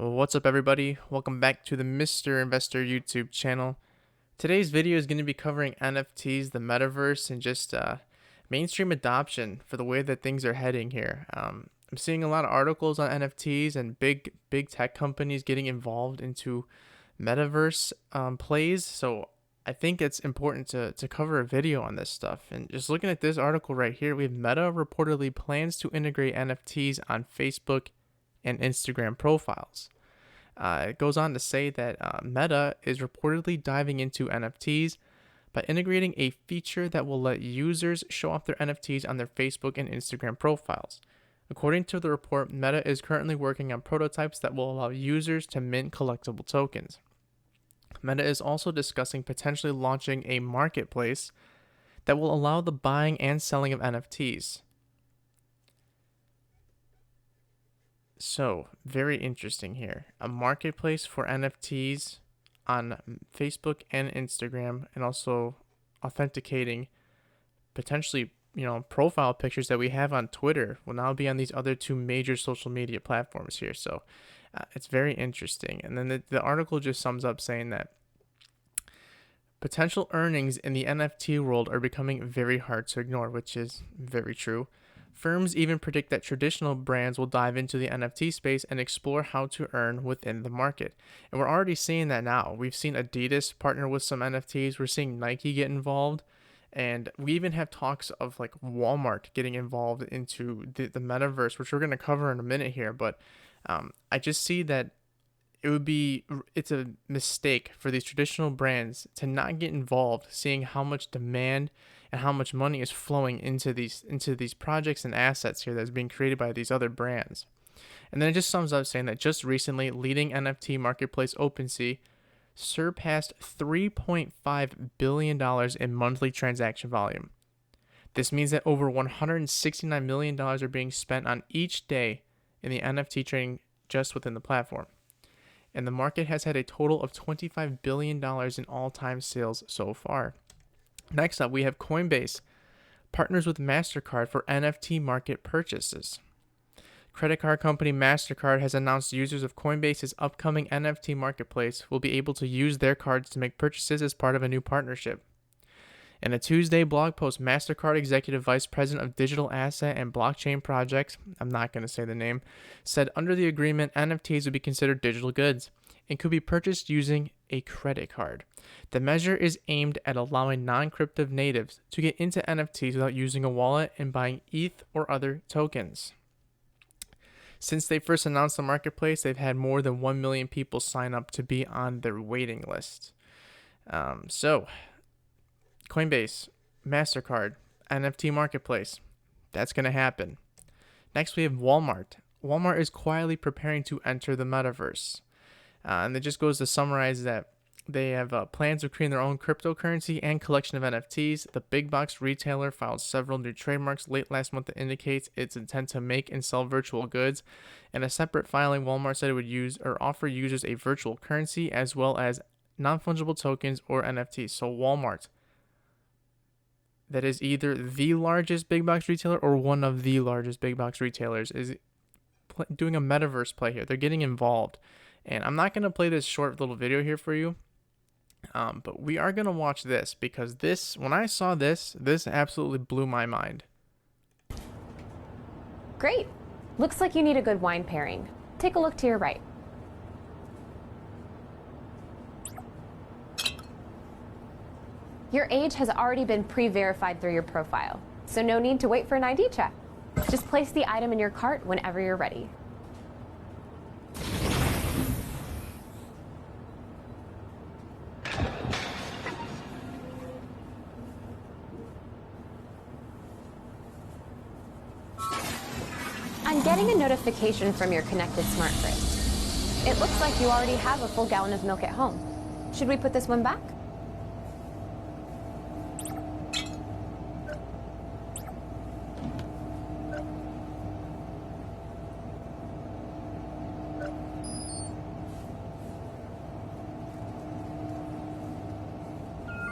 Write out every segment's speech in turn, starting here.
What's up, everybody? Welcome back to the Mr. Investor YouTube channel. Today's video is going to be covering NFTs, the metaverse, and just mainstream adoption for the way that things are heading here. I'm seeing a lot of articles on NFTs and big tech companies getting involved into metaverse plays. So I think it's important to cover a video on this stuff. And just looking at this article right here, we have Meta reportedly plans to integrate NFTs on Facebook and Instagram profiles. It goes on to say that Meta is reportedly diving into NFTs by integrating a feature that will let users show off their NFTs on their Facebook and Instagram profiles. According to the report, Meta is currently working on prototypes that will allow users to mint collectible tokens. Meta is also discussing potentially launching a marketplace that will allow the buying and selling of NFTs. So, very interesting here. A marketplace for NFTs on Facebook and Instagram, and also authenticating potentially, profile pictures that we have on Twitter will now be on these other two major social media platforms here. So, it's very interesting. And then the article just sums up saying that potential earnings in the NFT world are becoming very hard to ignore, which is very true. Firms even predict that traditional brands will dive into the NFT space and explore how to earn within the market. And we're already seeing that now. We've seen Adidas partner with some NFTs. We're seeing Nike get involved. And we even have talks of like Walmart getting involved into the metaverse, which we're going to cover in a minute here. But I just see that it's a mistake for these traditional brands to not get involved, seeing how much demand and how much money is flowing into these projects and assets here that's being created by these other brands. And then it just sums up saying that just recently, leading NFT marketplace OpenSea surpassed $3.5 billion in monthly transaction volume. This means that over $169 million are being spent on each day in the NFT trading just within the platform. And the market has had a total of $25 billion in all-time sales so far. Next up, we have Coinbase partners with MasterCard for NFT market purchases. Credit card company MasterCard has announced users of Coinbase's upcoming NFT marketplace will be able to use their cards to make purchases as part of a new partnership. In a Tuesday blog post, MasterCard Executive Vice President of Digital Asset and Blockchain Projects, I'm not going to say the name, said under the agreement, NFTs would be considered digital goods and could be purchased using a credit card. The measure is aimed at allowing non-crypto natives to get into NFTs without using a wallet and buying ETH or other tokens. Since they first announced the marketplace, they've had more than 1 million people sign up to be on their waiting list. Coinbase, MasterCard, NFT marketplace. That's going to happen. Next, we have Walmart. Walmart is quietly preparing to enter the metaverse. And it just goes to summarize that they have plans of creating their own cryptocurrency and collection of NFTs. The big box retailer filed several new trademarks late last month that indicates its intent to make and sell virtual goods. In a separate filing, Walmart said it would use or offer users a virtual currency as well as non-fungible tokens or NFTs. So Walmart, that is either the largest big box retailer or one of the largest big box retailers, is doing a metaverse play here. They're getting involved. And I'm not going to play this short little video here for you, but we are going to watch this because when I saw this absolutely blew my mind. Great. Looks like you need a good wine pairing. Take a look to your right. Your age has already been pre-verified through your profile, so no need to wait for an ID check. Just place the item in your cart whenever you're ready. I'm getting a notification from your connected smart fridge. It looks like you already have a full gallon of milk at home. Should we put this one back?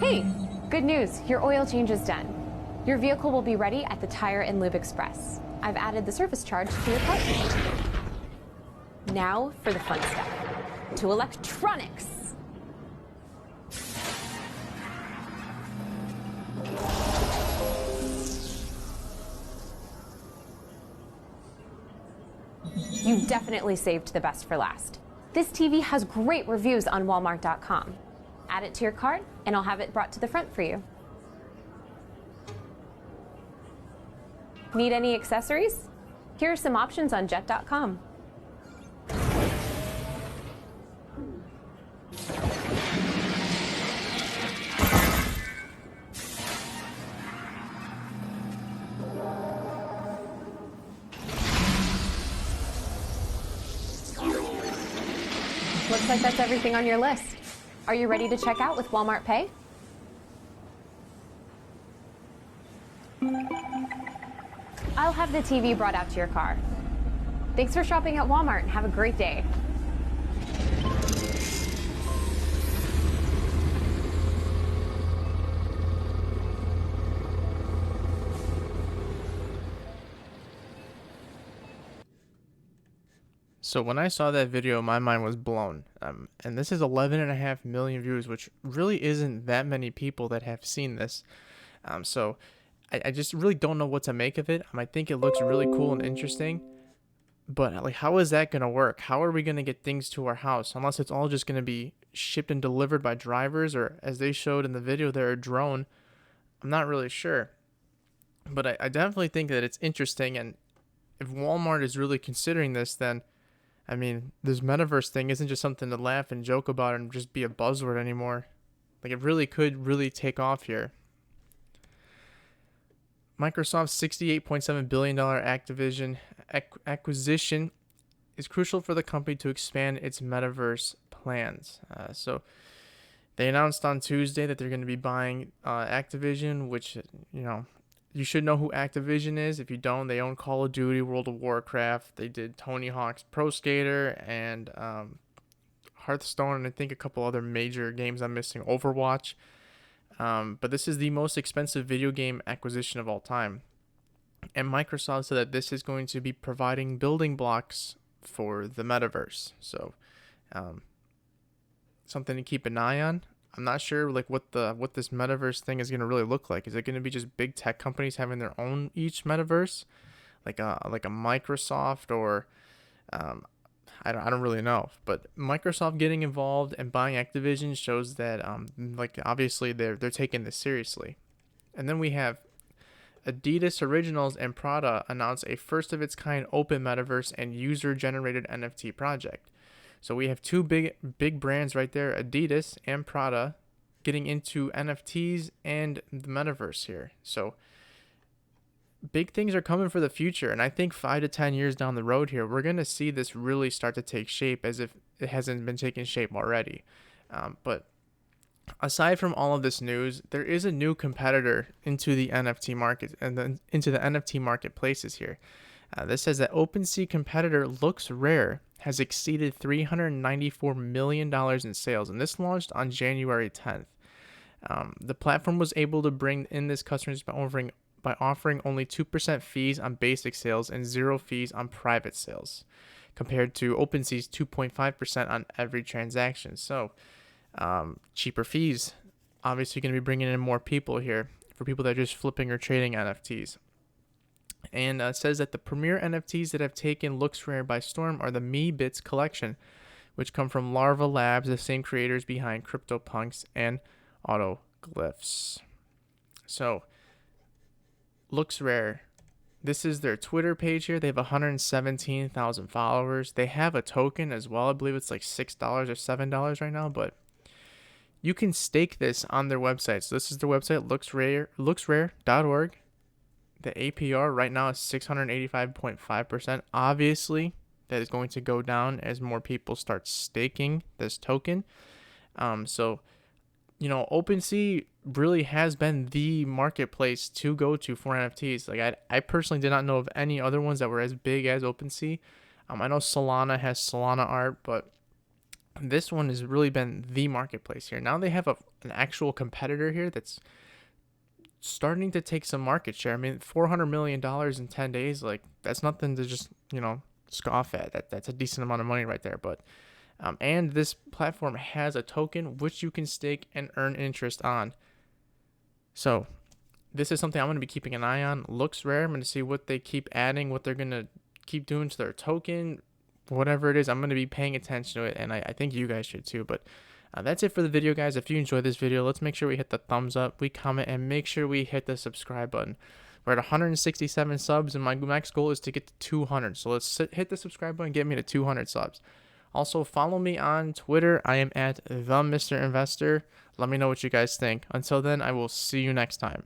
Hey, good news, your oil change is done. Your vehicle will be ready at the Tire and Lube Express. I've added the service charge to your cart. Now for the fun stuff. To electronics. You definitely saved the best for last. This TV has great reviews on Walmart.com. Add it to your cart, and I'll have it brought to the front for you. Need any accessories? Here are some options on Jet.com. Looks like that's everything on your list. Are you ready to check out with Walmart Pay? I'll have the TV brought out to your car. Thanks for shopping at Walmart and have a great day. So when I saw that video, my mind was blown. And this is 11.5 million views, which really isn't that many people that have seen this. So I just really don't know what to make of it. I think it looks really cool and interesting, but like, how is that gonna work? How are we gonna get things to our house? Unless it's all just gonna be shipped and delivered by drivers, or as they showed in the video, they're a drone. I'm not really sure, but I definitely think that it's interesting. And if Walmart is really considering this, then I mean, this metaverse thing isn't just something to laugh and joke about and just be a buzzword anymore. Like, it really could really take off here. Microsoft's $68.7 billion Activision acquisition is crucial for the company to expand its metaverse plans. So they announced on Tuesday that they're going to be buying Activision, which, you should know who Activision is. If you don't, they own Call of Duty, World of Warcraft. They did Tony Hawk's Pro Skater and Hearthstone, and I think a couple other major games I'm missing, Overwatch. But this is the most expensive video game acquisition of all time. And Microsoft said that this is going to be providing building blocks for the metaverse. So something to keep an eye on. I'm not sure like what this metaverse thing is going to really look like. Is it going to be just big tech companies having their own each metaverse, like a Microsoft, or I don't really know. But Microsoft getting involved and buying Activision shows that like obviously they're taking this seriously. And then we have Adidas Originals and Prada announce a first of its kind open metaverse and user generated NFT project. So we have two big brands right there, Adidas and Prada, getting into NFTs and the metaverse here. So big things are coming for the future, and I think 5 to 10 years down the road here, we're going to see this really start to take shape, as if it hasn't been taking shape already. But aside from all of this news, there is a new competitor into the NFT market and then into the NFT marketplaces here. This says that OpenSea competitor LooksRare has exceeded $394 million in sales, and this launched on January 10th. The platform was able to bring in this customers by offering only 2% fees on basic sales and 0 fees on private sales, compared to OpenSea's 2.5% on every transaction. So cheaper fees. Obviously going to be bringing in more people here for people that are just flipping or trading NFTs. And says that the premier NFTs that have taken LooksRare by storm are the Me Bits collection, which come from Larva Labs, the same creators behind CryptoPunks and Autoglyphs. So, LooksRare, this is their Twitter page here. They have 117,000 followers. They have a token as well. I believe it's like $6 or $7 right now, but you can stake this on their website. So this is their website, looksrare.org. The APR right now is 685.5%. Obviously, that is going to go down as more people start staking this token. So, OpenSea really has been the marketplace to go to for NFTs. Like, I personally did not know of any other ones that were as big as OpenSea. I know Solana has Solana art, but this one has really been the marketplace here. Now they have an actual competitor here that's starting to take some market share. I mean, $400 million in 10 days, like, that's nothing to just, scoff at. That's a decent amount of money right there. But and this platform has a token which you can stake and earn interest on. So this is something I'm going to be keeping an eye on. LooksRare, I'm going to see what they keep adding, what they're going to keep doing to their token, whatever it is. I'm going to be paying attention to it, and I think you guys should too. But that's it for the video, guys. If you enjoyed this video, let's make sure we hit the thumbs up, we comment, and make sure we hit the subscribe button. We're at 167 subs, and my next goal is to get to 200. So let's hit the subscribe button and get me to 200 subs. Also, follow me on Twitter. I am at the Mr. Investor. Let me know what you guys think. Until then, I will see you next time.